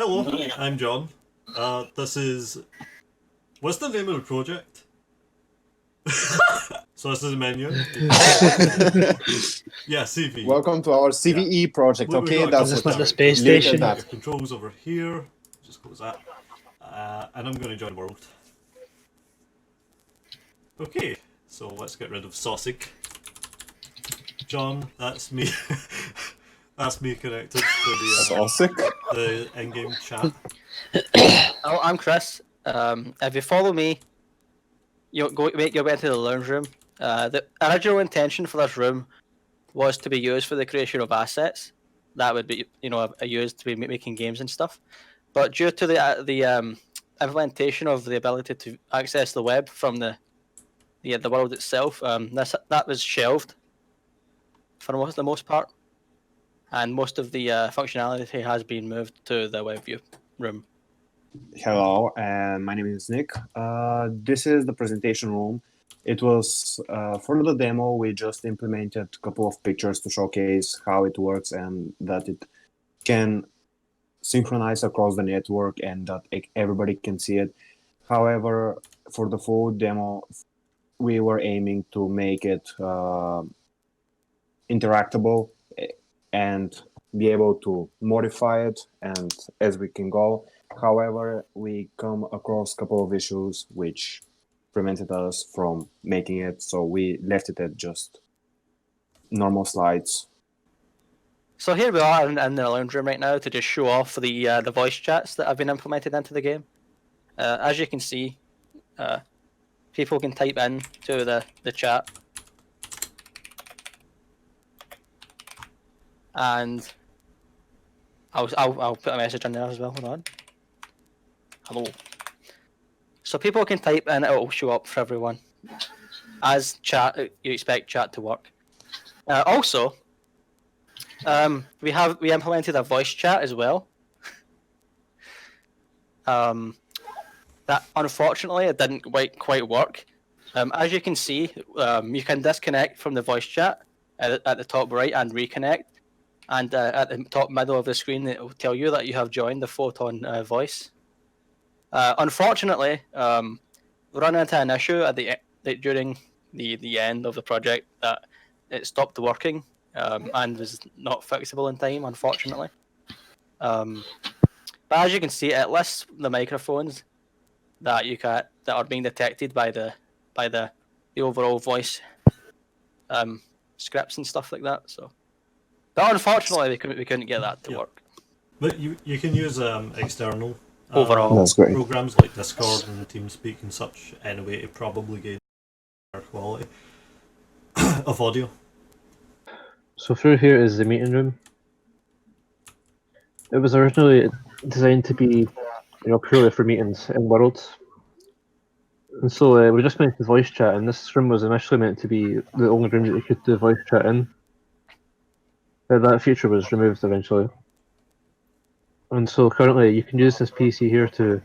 Hello, I'm John. This is... What's the name of the project? So this is the menu. Yeah, CV. Welcome to our CVE project. We've Okay, got a that's couple what of the space characters. station. You've got your controls over here. Just close that. And I'm going to join the world. Okay, so let's get rid of Sausage. John, that's me. That's me connected to the in-game chat. Oh, I'm Chris. If you follow me, you'll make your way into the lounge room. The original intention for this room was to be used for the creation of assets that would be, used to be making games and stuff. But due to the implementation of the ability to access the web from the world itself, that was shelved for the most part, and most of the functionality has been moved to the web view room. Hello, my name is Nick. This is the presentation room. It was for the demo. We just implemented a couple of pictures to showcase how it works and that it can synchronize across the network and that everybody can see it. However, for the full demo, we were aiming to make it interactable and be able to modify it and as we can go. However, we come across a couple of issues which prevented us from making it, so we left it at just normal slides. So here we are in the lounge room right now to just show off the voice chats that have been implemented into the game. As you can see, people can type in to the chat, and I'll put a message in there as well. Hold on. Hello. So people can type in; it will show up for everyone. As chat, you expect chat to work. Also, we implemented a voice chat as well. That unfortunately it didn't quite work. As you can see, you can disconnect from the voice chat at the top right and reconnect. And at the top middle of the screen, it will tell you that you have joined the Photon voice. Unfortunately, we ran into an issue during the end of the project that it stopped working and was not fixable in time, unfortunately. But as you can see, it lists the microphones that are being detected by the overall voice scripts and stuff like that. So. But unfortunately, we couldn't get that to work. But you can use external programs like Discord and TeamSpeak and such anyway to probably gain better quality of audio. So through here is the meeting room. It was originally designed to be, purely for meetings in worlds. And so we just went to voice chat, and this room was initially meant to be the only room that you could do voice chat in. That feature was removed eventually. And so currently you can use this PC here to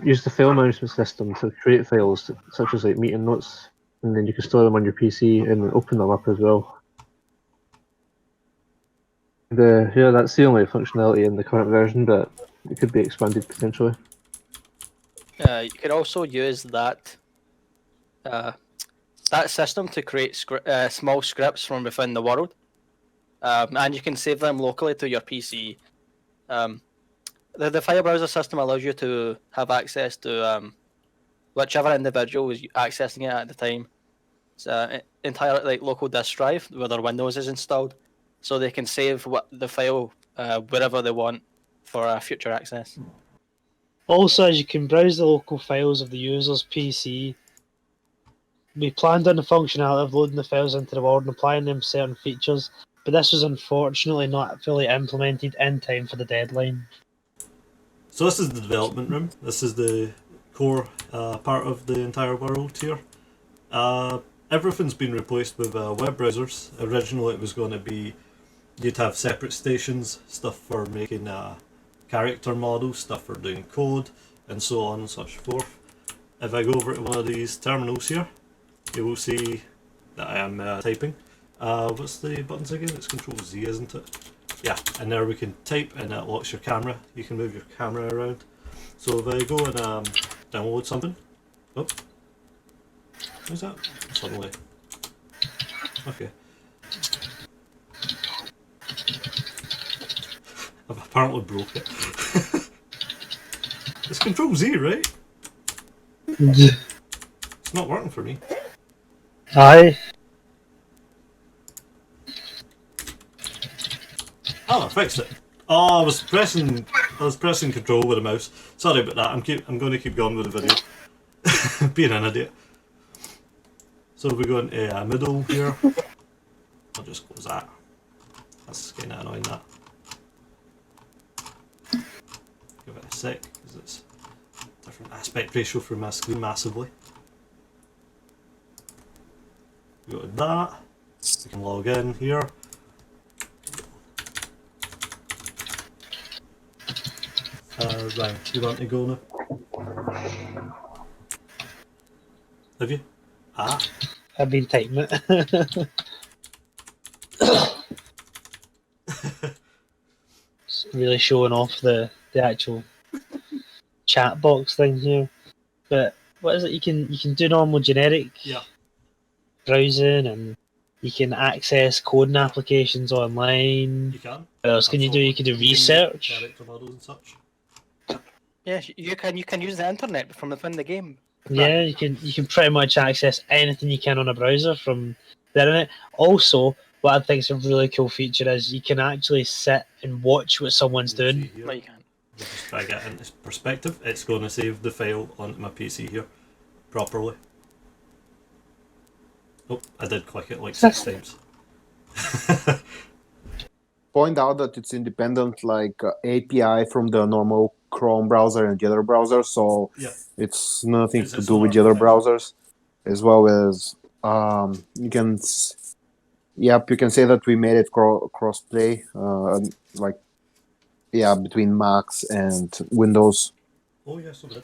use the file management system to create files such as like meeting notes, and then you can store them on your PC and open them up as well. Yeah, that's the only functionality in the current version, but it could be expanded potentially. You could also use that system to create small scripts from within the world, and you can save them locally to your PC. The file browser system allows you to have access to whichever individual is accessing it at the time. It's entirely like local disk drive where their Windows is installed, so they can save the file wherever they want for future access. Also, as you can browse the local files of the user's PC, we planned on the functionality of loading the files into the world and applying them certain features, but this was unfortunately not fully implemented in time for the deadline. So this is the development room. This is the core part of the entire world here. Everything's been replaced with web browsers. Originally it was going to be, you'd have separate stations, stuff for making character models, stuff for doing code, and so on and such forth. If I go over to one of these terminals here, you will see that I am typing. What's the buttons again? It's Control Z, isn't it? Yeah, and there we can type and it locks your camera. You can move your camera around. So if I go and download something, oh, what's that? Suddenly, okay. I've apparently broke it. It's Control Z, right? It's not working for me. Aye. Oh, I fixed it. Oh, I was pressing Control with the mouse. Sorry about that. I'm going to keep going with the video. Being an idiot. So if we go into middle here, I'll just close that. That's kind of annoying. That. Give it a sec because it's different aspect ratio for my screen massively. Go to that. We can log in here. Right, you want to go now? Have you? Ah. I've been typing it. It's really showing off the actual chat box thing here. But what is it? You can do normal generic Yeah. browsing, and you can access coding applications online. You can. What else can you do? You can do research. Character models and such. Yes, you can use the internet from within the game. Yeah, you can pretty much access anything you can on a browser from the internet. Also, what I think is a really cool feature is you can actually sit and watch what someone's doing. No, you can't. Just try to get into perspective. It's going to save the file onto my PC here properly. Oh, I did click it like 6 times. Point out that it's independent, like API from the normal Chrome browser and the other browsers, so Yeah. it's nothing It's to do with not the other professional. browsers. As well as you can, you can say that we made it cross-play, like between Macs and Windows. Oh yes, I did.